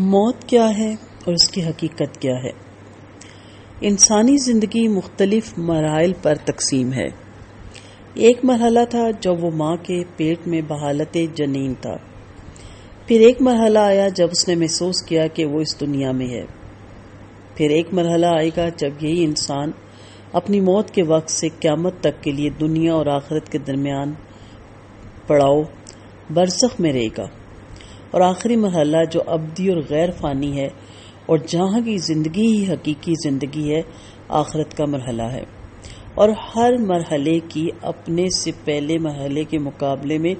موت کیا ہے اور اس کی حقیقت کیا ہے؟ انسانی زندگی مختلف مراحل پر تقسیم ہے۔ ایک مرحلہ تھا جب وہ ماں کے پیٹ میں بحالت جنین تھا۔ پھر ایک مرحلہ آیا جب اس نے محسوس کیا کہ وہ اس دنیا میں ہے۔ پھر ایک مرحلہ آئے گا جب یہی انسان اپنی موت کے وقت سے قیامت تک کے لیے دنیا اور آخرت کے درمیان پڑاؤ برزخ میں رہے گا۔ اور آخری مرحلہ جو ابدی اور غیر فانی ہے اور جہاں کی زندگی ہی حقیقی زندگی ہے، آخرت کا مرحلہ ہے۔ اور ہر مرحلے کی اپنے سے پہلے مرحلے کے مقابلے میں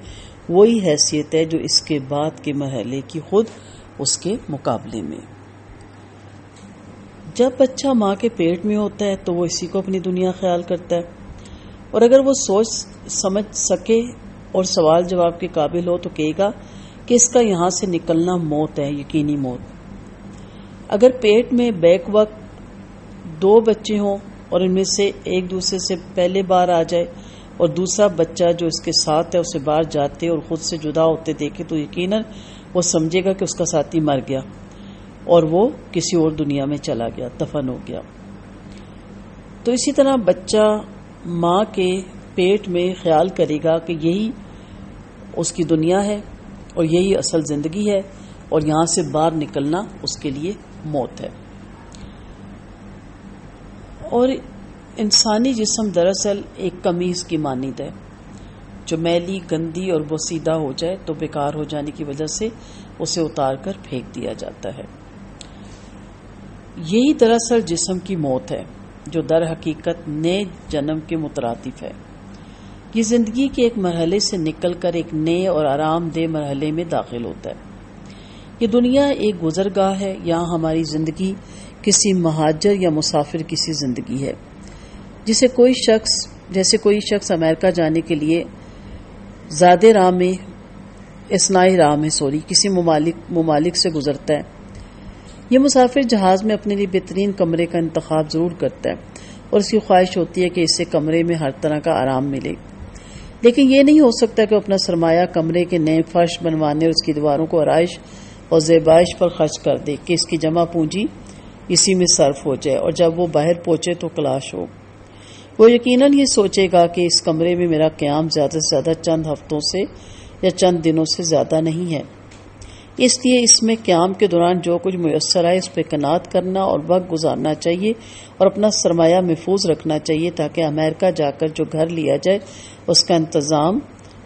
وہی حیثیت ہے جو اس کے بعد کے مرحلے کی خود اس کے مقابلے میں۔ جب بچہ ماں کے پیٹ میں ہوتا ہے تو وہ اسی کو اپنی دنیا خیال کرتا ہے، اور اگر وہ سوچ سمجھ سکے اور سوال جواب کے قابل ہو تو کہے گا کہ اس کا یہاں سے نکلنا موت ہے، یقینی موت۔ اگر پیٹ میں بیک وقت 2 بچے ہوں اور ان میں سے ایک دوسرے سے پہلے باہر آ جائے اور دوسرا بچہ جو اس کے ساتھ ہے اسے باہر جاتے اور خود سے جدا ہوتے دیکھے تو یقیناً وہ سمجھے گا کہ اس کا ساتھی مر گیا اور وہ کسی اور دنیا میں چلا گیا، دفن ہو گیا۔ تو اسی طرح بچہ ماں کے پیٹ میں خیال کرے گا کہ یہی اس کی دنیا ہے اور یہی اصل زندگی ہے، اور یہاں سے باہر نکلنا اس کے لیے موت ہے۔ اور انسانی جسم دراصل ایک قمیص کی مانند ہے جو میلی، گندی اور بوسیدہ ہو جائے تو بیکار ہو جانے کی وجہ سے اسے اتار کر پھینک دیا جاتا ہے۔ یہی دراصل جسم کی موت ہے جو در حقیقت نئے جنم کے مترادف ہے۔ یہ زندگی کے ایک مرحلے سے نکل کر ایک نئے اور آرام دہ مرحلے میں داخل ہوتا ہے۔ یہ دنیا ایک گزرگاہ ہے، یہاں ہماری زندگی کسی مہاجر یا مسافر کی سی زندگی ہے، جیسے کوئی شخص امریکہ جانے کے لیے کسی ممالک سے گزرتا ہے۔ یہ مسافر جہاز میں اپنے لیے بہترین کمرے کا انتخاب ضرور کرتا ہے اور اس کی خواہش ہوتی ہے کہ اسے کمرے میں ہر طرح کا آرام ملے، لیکن یہ نہیں ہو سکتا کہ وہ اپنا سرمایہ کمرے کے نئے فرش بنوانے اور اس کی دیواروں کو آرائش اور زیبائش پر خرچ کر دے کہ اس کی جمع پونجی اسی میں صرف ہو جائے، اور جب وہ باہر پہنچے تو کلاش ہو۔ وہ یقیناً یہ سوچے گا کہ اس کمرے میں میرا قیام زیادہ سے زیادہ چند ہفتوں سے یا چند دنوں سے زیادہ نہیں ہے، اس لیے اس میں قیام کے دوران جو کچھ میسر آئے اس پہ قناعت کرنا اور وقت گزارنا چاہیے اور اپنا سرمایہ محفوظ رکھنا چاہیے تاکہ امریکہ جا کر جو گھر لیا جائے اس کا انتظام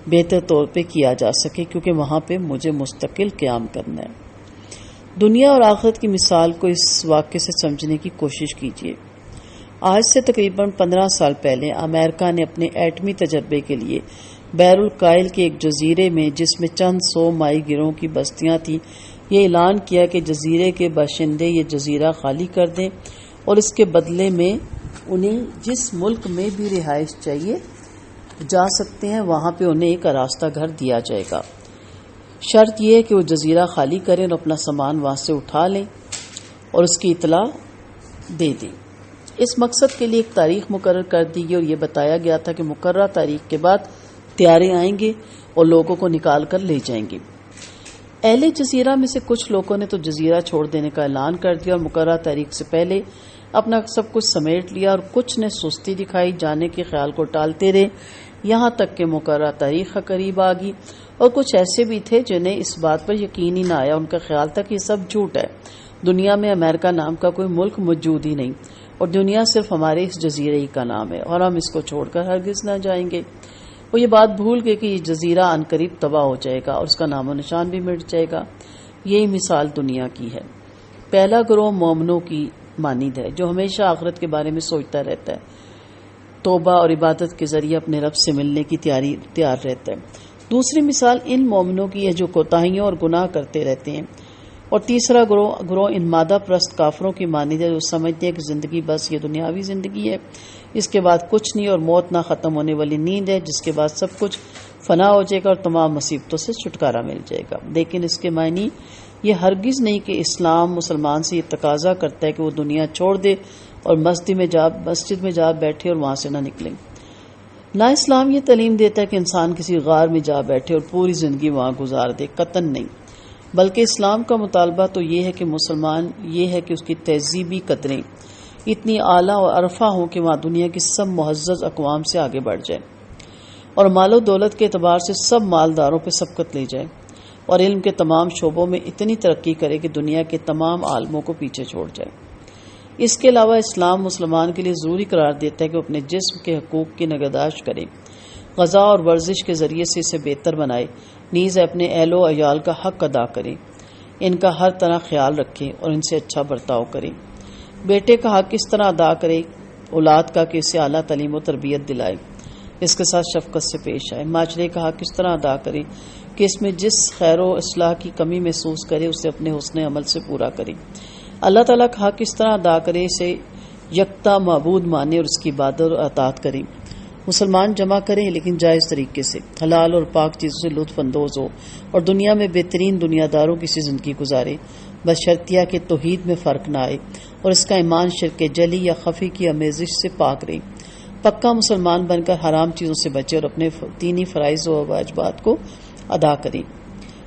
بہتر طور پہ کیا جا سکے، کیونکہ وہاں پہ مجھے مستقل قیام کرنا ہے۔ دنیا اور آخرت کی مثال کو اس واقعے سے سمجھنے کی کوشش کیجیے۔ آج سے تقریباً 15 سال پہلے امریکہ نے اپنے ایٹمی تجربے کے لیے بحر الکاہل کے ایک جزیرے میں، جس میں چند 100 ماہی گیروں کی بستیاں تھیں، یہ اعلان کیا کہ جزیرے کے باشندے یہ جزیرہ خالی کر دیں اور اس کے بدلے میں انہیں جس ملک میں بھی رہائش چاہیے جا سکتے ہیں، وہاں پہ انہیں ایک آراستہ گھر دیا جائے گا۔ شرط یہ ہے کہ وہ جزیرہ خالی کریں اور اپنا سامان وہاں سے اٹھا لیں اور اس کی اطلاع دے دیں۔ اس مقصد کے لیے ایک تاریخ مقرر کر دی گئی اور یہ بتایا گیا تھا کہ مقررہ تاریخ کے بعد طیارے آئیں گے اور لوگوں کو نکال کر لے جائیں گے۔ اہل جزیرہ میں سے کچھ لوگوں نے تو جزیرہ چھوڑ دینے کا اعلان کر دیا اور مقررہ تاریخ سے پہلے اپنا سب کچھ سمیٹ لیا، اور کچھ نے سستی دکھائی، جانے کے خیال کو ٹالتے رہے، یہاں تک کہ مقررہ تاریخ کا قریب آ گئی۔ اور کچھ ایسے بھی تھے جنہیں اس بات پر یقین ہی نہ آیا، ان کا خیال تھا کہ یہ سب جھوٹ ہے، دنیا میں امریکہ نام کا کوئی ملک موجود ہی نہیں اور دنیا صرف ہمارے اس جزیرے ہی کا نام ہے اور ہم اس کو چھوڑ کر ہرگز نہ جائیں گے۔ وہ یہ بات بھول گئے کہ یہ جزیرہ عنقریب تباہ ہو جائے گا اور اس کا نام و نشان بھی مٹ جائے گا۔ یہی مثال دنیا کی ہے۔ پہلا گروہ مومنوں کی مانند ہے جو ہمیشہ آخرت کے بارے میں سوچتا رہتا ہے، توبہ اور عبادت کے ذریعے اپنے رب سے ملنے کی تیار رہتا ہے۔ دوسری مثال ان مومنوں کی ہے جو کوتاہیوں اور گناہ کرتے رہتے ہیں۔ اور تیسرا گروہ ان مادہ پرست کافروں کی مانند ہے جو سمجھتے ہیں کہ زندگی بس یہ دنیاوی زندگی ہے، اس کے بعد کچھ نہیں، اور موت نہ ختم ہونے والی نیند ہے جس کے بعد سب کچھ فنا ہو جائے گا اور تمام مصیبتوں سے چھٹکارا مل جائے گا۔ لیکن اس کے معنی یہ ہرگز نہیں کہ اسلام مسلمان سے یہ تقاضا کرتا ہے کہ وہ دنیا چھوڑ دے اور مسجد میں جا بیٹھے اور وہاں سے نہ نکلیں۔ نہ اسلام یہ تعلیم دیتا ہے کہ انسان کسی غار میں جا بیٹھے اور پوری زندگی وہاں گزار دے، قطعاً نہیں۔ بلکہ اسلام کا مطالبہ تو یہ ہے کہ مسلمان یہ ہے کہ اس کی تہذیبی قدریں اتنی اعلیٰ اور عرفہ ہوں کہ وہاں دنیا کی سب معزز اقوام سے آگے بڑھ جائے اور مال و دولت کے اعتبار سے سب مالداروں پہ سبقت لے جائے اور علم کے تمام شعبوں میں اتنی ترقی کرے کہ دنیا کے تمام عالموں کو پیچھے چھوڑ جائے۔ اس کے علاوہ اسلام مسلمان کے لیے ضروری قرار دیتا ہے کہ وہ اپنے جسم کے حقوق کی نگہداشت کرے، غذا اور ورزش کے ذریعے سے اسے بہتر بنائے، نیز اپنے اہل و عیال کا حق ادا کرے، ان کا ہر طرح خیال رکھے اور ان سے اچھا برتاؤ کرے۔ بیٹے کا حق اس طرح ادا کرے اولاد کا کہ اسے اعلیٰ تعلیم و تربیت دلائے، اس کے ساتھ شفقت سے پیش آئے۔ معاشرے کا حق اس طرح ادا کرے کہ اس میں جس خیر و اصلاح کی کمی محسوس کرے اسے اپنے حسن عمل سے پورا کرے۔ اللہ تعالیٰ کا حق اس طرح ادا کرے اسے یکتا معبود مانے اور اس کی عبادت اور اطاعت کرے۔ مسلمان جمع کریں لیکن جائز طریقے سے، حلال اور پاک چیزوں سے لطف اندوز ہو اور دنیا میں بہترین دنیا داروں کی سی زندگی گزارے، بشرطیہ کہ توحید میں فرق نہ آئے اور اس کا ایمان شرک جلی یا خفی کی آمیزش سے پاک رہے۔ پکا مسلمان بن کر حرام چیزوں سے بچے اور اپنے دینی فرائض و واجبات کو ادا کریں۔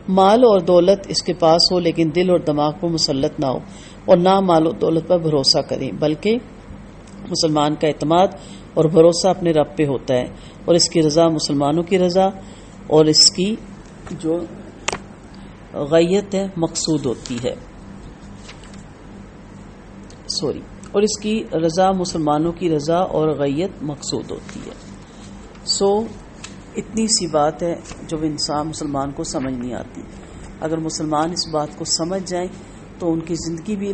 مال اور دولت اس کے پاس ہو لیکن دل اور دماغ پر مسلط نہ ہو اور نہ مال و دولت پر بھروسہ کریں، بلکہ مسلمان کا اعتماد اور بھروسہ اپنے رب پہ ہوتا ہے اور اس کی رضا مسلمانوں کی رضا اور اس کی جو غیت ہے مقصود ہوتی ہے اور اس کی رضا مسلمانوں کی رضا اور غیت مقصود ہوتی ہے۔ اتنی سی بات ہے جو انسان مسلمان کو سمجھ نہیں آتی۔ اگر مسلمان اس بات کو سمجھ جائیں تو ان کی زندگی بھی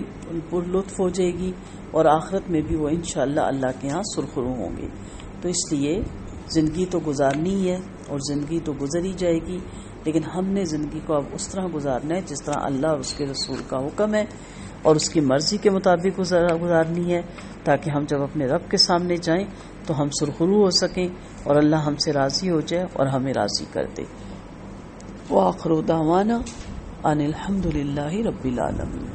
پر لطف ہو جائے گی اور آخرت میں بھی وہ انشاءاللہ اللہ کے ہاں سرخرو ہوں گے۔ تو اس لیے زندگی تو گزارنی ہے اور زندگی تو گزری جائے گی، لیکن ہم نے زندگی کو اب اس طرح گزارنا ہے جس طرح اللہ اور اس کے رسول کا حکم ہے اور اس کی مرضی کے مطابق گزارنی ہے، تاکہ ہم جب اپنے رب کے سامنے جائیں تو ہم سرخرو ہو سکیں اور اللہ ہم سے راضی ہو جائے اور ہمیں راضی کر دے۔ وآخر دعوانا ان الحمد للہ رب العالمین۔